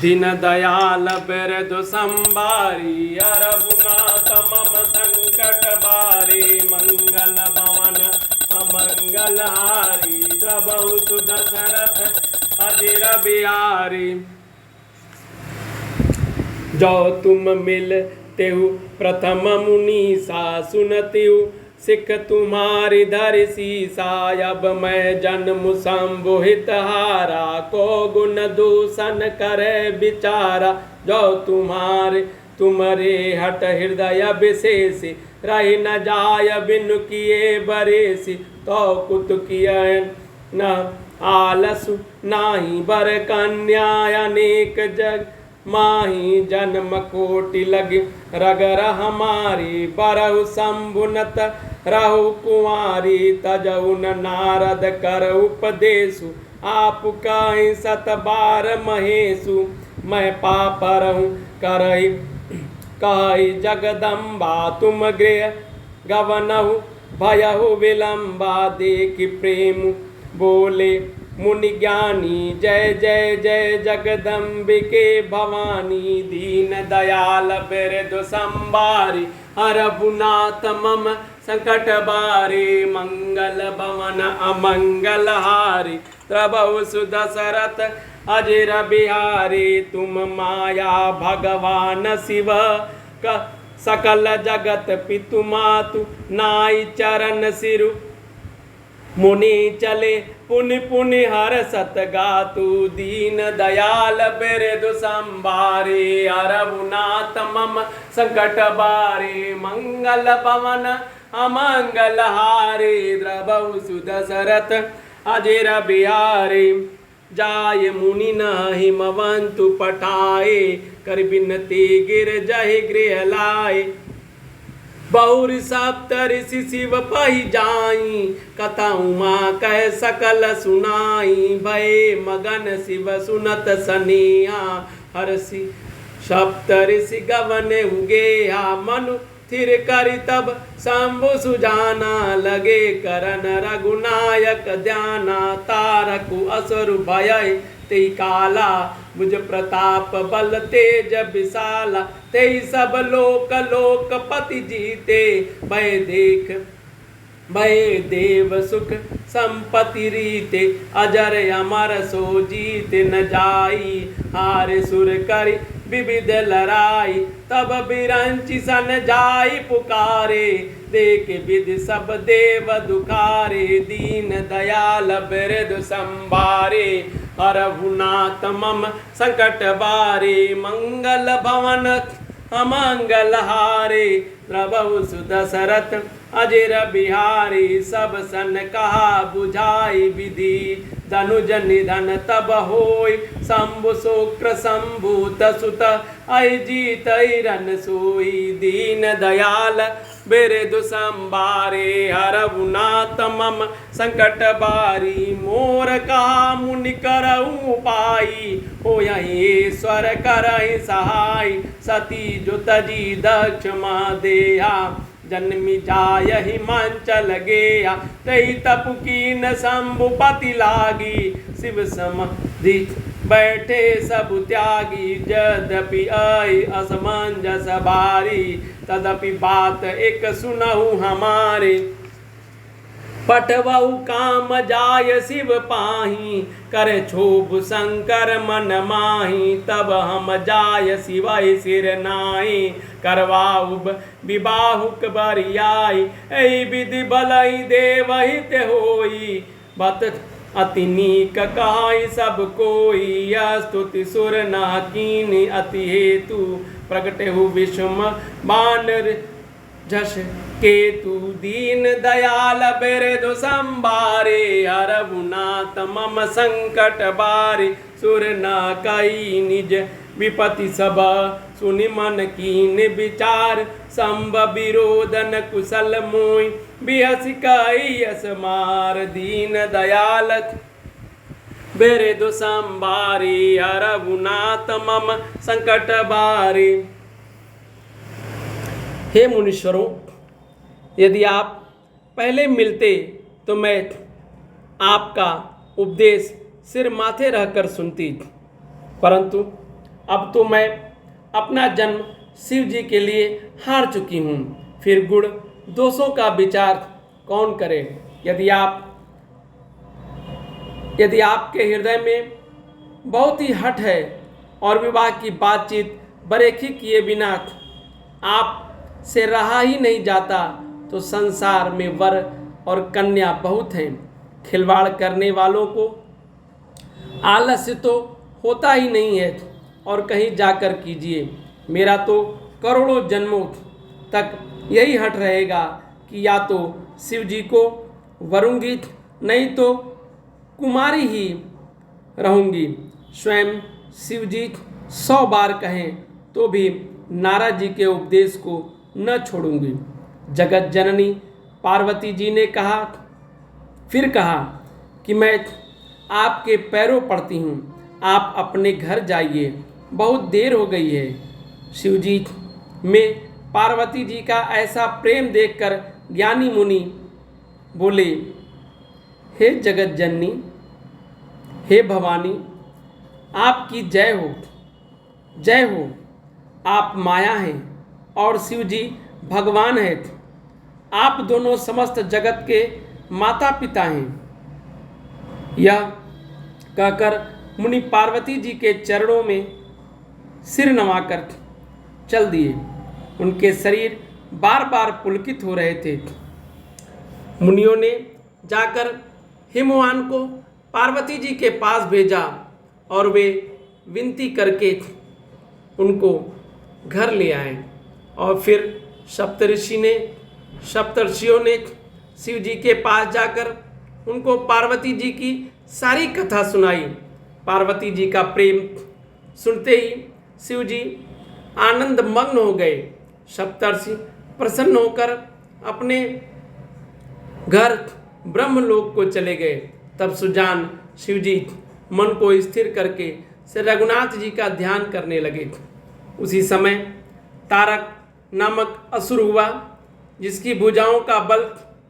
दीन दयाल बिरदु संबारी रघुनाथ मम संकट बारी मंगल भवन अमंगल हारी द्रवहु सुदशरथ अजिर बिहारी। जो तुम मिलतेहु प्रथम मुनीसा सुनतेहु सिख तुम्हारी धर सीसा। अब मैं जन्म संबोहित हारा को गुण दूषण करे विचारा। जो तुम्हारे हट हृदय विशेष रही न जाय बिनु किए बरेसी। तो कुत किया न आलसु नाही बर कन्या अनेक जग माही जन्म कोटि लगे रगर हमारी। बरहु शंभुनत रहु कुंवारी तजउन नारद कर उपदेशु। आप कहीं सत बार महेशु मैं पाप रहूं करहि कहि जगदम्बा। तुम गृह गवनहु भयहु विलंबा। देख प्रेम बोले मुनि ज्ञानी जय जय जय जगदम्बिके भवानी। दीन दयाल बिरदु संबारी रघुनाथ मम संकट बारी मंगल भवन अमंगल हारी द्रवहु सुदशरथ अजिर बिहारी। तुम माया भगवान शिव का सकल जगत पितु मातु नाई चरण सिरु। मुनि चले पुनि पुनि हर सत गातु। दीन दयाल बिरदु संबारी रघुनाथ मम संकट बारी मंगल भवन अमंगल हारी द्रवहु सुदशरथ अजिर बिहारी। जाय मुनि न हिमवंतु पठाए कर बिनती गिर जहि गृह लाए। बहुर सप्त ऋषि शिव पहि जाई कथा उमा कह सकल सुनाई। भय मगन शिव सुनत सनिया हर्षि सप्त ऋषि गवन उगेहा। मनु थिर करि तब शंभु सुजाना लगे करन रघुनायक ध्याना। तारकु असुर भय ते काला भुज प्रताप बल तेज विशाला। ते सब लोक लोकपति जीते भय देख भय देव सुख संपत्ति रीते। अजर अमर सो जीत न जाई हार सुर करि विविध लड़ाई। तब बिरंचि सन जाई पुकारे देख विधि सब देव दुखारे। दीन दयाल बिरदु संबारे रघुनाथ मम संकट बारे मंगल भवन अमंगल हारे द्रवहु सुदशरथ अजिर बिहारी। सब सन कहा बुझाई विधि धनुज निधन तब होय। शंभु शुक्र शंभूत सुत अहि जीत रन सोई। दीन दयाल बिरदु संबारे रघुनाथ मम संकट बारी। मोर कहा मुनि करऊं उपाई हो ईश्वर करहि सहाय। सती जो तजी दक्ष देहा जन्मि जाय हिमांचल गया। तई तप कीन शंभुपति लागी शिव समाधि बैठे सब त्यागी। यद्यपि आई असमंजस भारी तदपि बात एक सुनहु हमारे। पठवहु काम जाय शिव पाही कर क्षोभ शंकर मन माही। तब हम जाय शिवहि सिर नाई करवाऊ विबाहुक बरियाई। ऐ विधि भलहि देवहित होई बत अति नीक कहाई सब कोई। स्तुति सुर न कीनि अति हेतु प्रगटेहु विषम बानर जश केतु। दीन दयाल बिरदु संबारे रघुनाथ मम संकट बारी। सुर न कई निज विपति सब सुनि मन कीन विचार। संभ विरोधन कुशल मोय बिहसि कई यस मार। दीन दयाल बिरदु संबारे रघुनाथ मम संकट बारी। हे मुनीश्वरों, यदि आप पहले मिलते तो मैं आपका उपदेश सिर माथे रहकर सुनती, परंतु अब तो मैं अपना जन्म शिव जी के लिए हार चुकी हूँ। फिर गुण दोषों का विचार कौन करे? यदि आपके हृदय में बहुत ही हठ है और विवाह की बातचीत बरेखी किए बिना आप से रहा ही नहीं जाता, तो संसार में वर और कन्या बहुत हैं। खिलवाड़ करने वालों को आलस्य तो होता ही नहीं है, और कहीं जाकर कीजिए। मेरा तो करोड़ों जन्मों तक यही हट रहेगा कि या तो शिव जी को वरूंगी, नहीं तो कुमारी ही रहूंगी। स्वयं शिव जी 100 बार कहें तो भी नारद जी के उपदेश को न छोड़ूंगी। जगत जननी पार्वती जी ने फिर कहा कि मैं आपके पैरों पड़ती हूँ, आप अपने घर जाइए, बहुत देर हो गई है। शिव जी में पार्वती जी का ऐसा प्रेम देखकर ज्ञानी मुनि बोले, हे जगत जननी, हे भवानी, आपकी जय हो, जय हो। आप माया हैं और शिव जी भगवान हैं। आप दोनों समस्त जगत के माता पिता हैं। यह कहकर मुनि पार्वती जी के चरणों में सिर नवाकर चल दिए। उनके शरीर बार बार पुलकित हो रहे थे। मुनियों ने जाकर हिमवान को पार्वती जी के पास भेजा और वे विनती करके उनको घर ले आए। और फिर सप्तर्षियों ने शिव जी के पास जाकर उनको पार्वती जी की सारी कथा सुनाई। पार्वती जी का प्रेम सुनते ही शिव जी आनंद मग्न हो गए। सप्तर्षि प्रसन्न होकर अपने घर ब्रह्मलोक को चले गए। तब सुजान शिव जी मन को स्थिर करके श्री रघुनाथ जी का ध्यान करने लगे। उसी समय तारक नामक असुर हुआ, जिसकी भुजाओं का बल,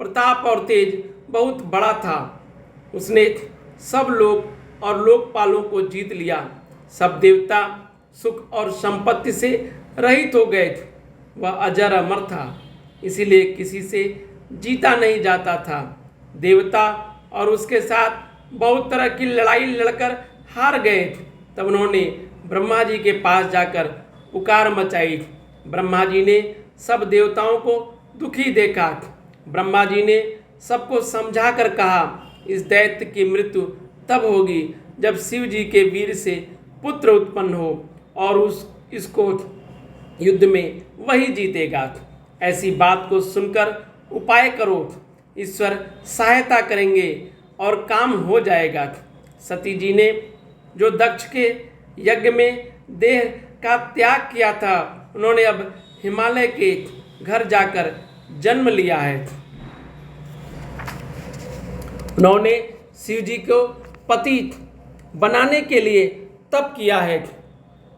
प्रताप और तेज बहुत बड़ा था। उसने सब लोक और लोकपालों को जीत लिया। सब देवता सुख और संपत्ति से रहित हो गए। वह अजर अमर था, इसीलिए किसी से जीता नहीं जाता था। देवता और उसके साथ बहुत तरह की लड़ाई लड़कर हार गए। तब उन्होंने ब्रह्मा जी के पास जाकर पुकार मचाई। ब्रह्मा जी ने सब देवताओं को दुखी देखा। ब्रह्मा जी ने सबको समझा कर कहा, इस दैत्य की मृत्यु तब होगी जब शिव जी के वीर से पुत्र उत्पन्न हो और इसको युद्ध में वही जीतेगा। ऐसी बात को सुनकर उपाय करो, ईश्वर सहायता करेंगे और काम हो जाएगा। सती जी ने जो दक्ष के यज्ञ में देह का त्याग किया था, उन्होंने अब हिमालय के घर जाकर जन्म लिया है। उन्होंने शिव जी को पति बनाने के लिए तप किया है।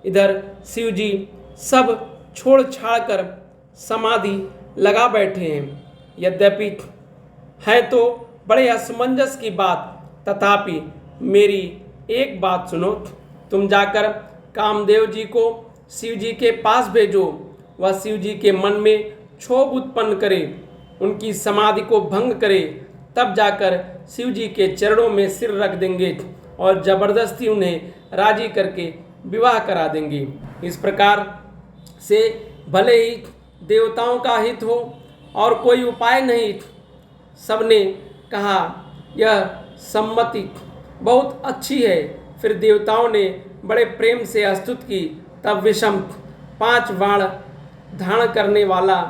इधर शिव जी सब छोड़ छाड़ कर समाधि लगा बैठे हैं। यद्यपि है तो बड़े असमंजस की बात, तथापि मेरी एक बात सुनो। तुम जाकर कामदेव जी को शिव जी के पास भेजो। वह शिव जी के मन में क्षोभ उत्पन्न करे, उनकी समाधि को भंग करे, तब जाकर शिव जी के चरणों में सिर रख देंगे और जबरदस्ती उन्हें राजी करके विवाह करा देंगे। इस प्रकार से भले ही देवताओं का हित हो और कोई उपाय नहीं। सबने कहा यह सम्मति बहुत अच्छी है। फिर देवताओं ने बड़े प्रेम से स्तुति की। तब विषम 5 बाण धारण करने वाला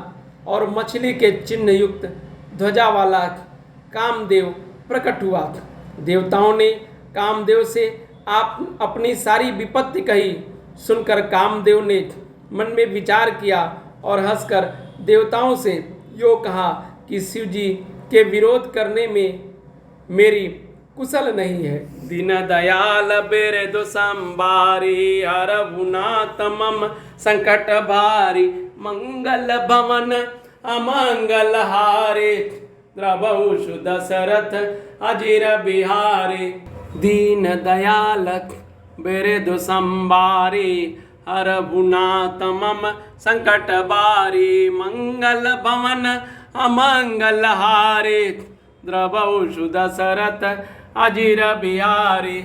और मछली के चिन्ह युक्त ध्वजा वाला कामदेव प्रकट हुआ। देवताओं ने कामदेव से आप अपनी सारी विपत्ति कही। सुनकर कामदेव ने मन में विचार किया और हंसकर देवताओं से यो कहा कि शिव जी के विरोध करने में मेरी कुशल नहीं है। दीन दयाल बिरदु संबारी, हरहुनाथ मम संकट भारी, मंगल भवन अमंगल हारे, द्रवहु दशरथ अजिर बिहारे। दीन दयाल बिरधु संबारी हर बुनात मम संकट बारी मंगल भवन अमंगल हारे द्रवौ सुदशरथ अजीर बिहारी।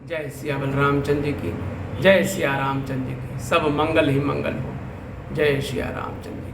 जय सिया बलरामचंद्र जी की, जय सिया रामचंद्र जी की। सब मंगल ही मंगल हो। जय सिया रामचंद्र।